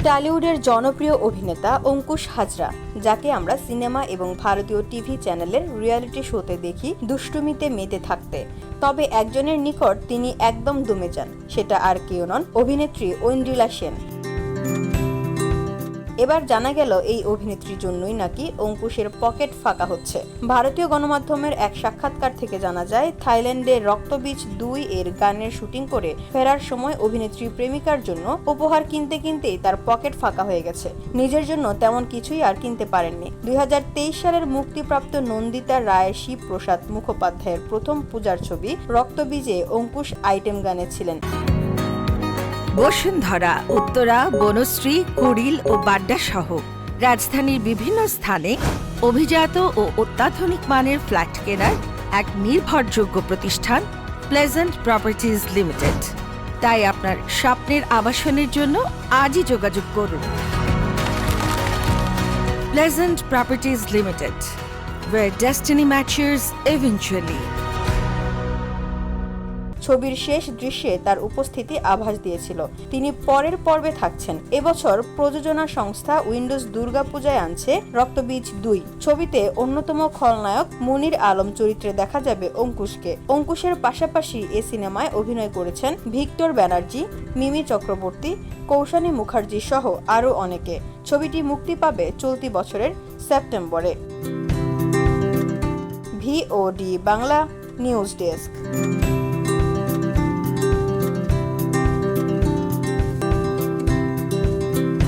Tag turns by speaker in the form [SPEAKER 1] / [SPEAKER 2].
[SPEAKER 1] টলিউডের জনপ্রিয় অভিনেতা অঙ্কুশ হাজরা, যাকে আমরা সিনেমা এবং ভারতীয় টিভি চ্যানেলের রিয়েলিটি শোতে দেখি দুষ্টুমিতে মেতে থাকতে। তবে একজনের নিকট তিনি একদম দমে যান, সেটা আর কেউ নন, অভিনেত্রী ঐন্দ্রিলা সেন। এবার জানা গেল এই অভিনেত্রীর জন্যই নাকি অঙ্কুশের পকেট ফাঁকা হচ্ছে। ভারতীয় গণমাধ্যমের এক সাক্ষাৎকার থেকে জানা যায়, থাইল্যান্ডে রক্তবীজ 2 এর গানের শুটিং করে ফেরার সময় অভিনেত্রী প্রেমিকার জন্য উপহার কিনতে কিনতেই তার পকেট ফাঁকা হয়ে গেছে। নিজের জন্য তেমন কিছুই আর কিনতে পারেননি। 2023 সালের মুক্তিপ্রাপ্ত নন্দিতা রায় শিবপ্রসাদ মুখোপাধ্যায়ের প্রথম পূজার ছবি রক্তবীজে অঙ্কুশ আইটেম গানে ছিলেন।
[SPEAKER 2] বসুন্ধরা, উত্তরা, বনশ্রী, কুড়িল ও বাড্ডা সহ রাজধানীর বিভিন্ন স্থানে অভিজাত ও অত্যাধুনিক মানের ফ্ল্যাট কেনার এক নির্ভরযোগ্য প্রতিষ্ঠান প্লেজেন্ট প্রপার্টিজ লিমিটেড। তাই আপনার স্বপ্নের আবাসনের জন্য আজই যোগাযোগ করুন। Pleasant properties limited, where destiny matches eventually।
[SPEAKER 1] ছবির শেষ দৃশ্যে তার উপস্থিতি আভাস দিয়েছিল তিনি পরের পর্বে থাকছেন। এবছর প্রযোজনা সংস্থা উইন্ডোজ দুর্গাপূজায় আনছে রক্তবীজ 2। ছবিতে অন্যতম খলনায়ক মুনির আলম চরিত্রে দেখা যাবে অঙ্কুশকে। অঙ্কুশের পাশাপাশি এ সিনেমায় অভিনয় করেছেন ভিক্টর ব্যানার্জি, মিমি চক্রবর্তী, কৌশানী মুখার্জি সহ আরও অনেকে। ছবিটি মুক্তি পাবে চলতি বছরের সেপ্টেম্বরে। VOD Bangla news desk.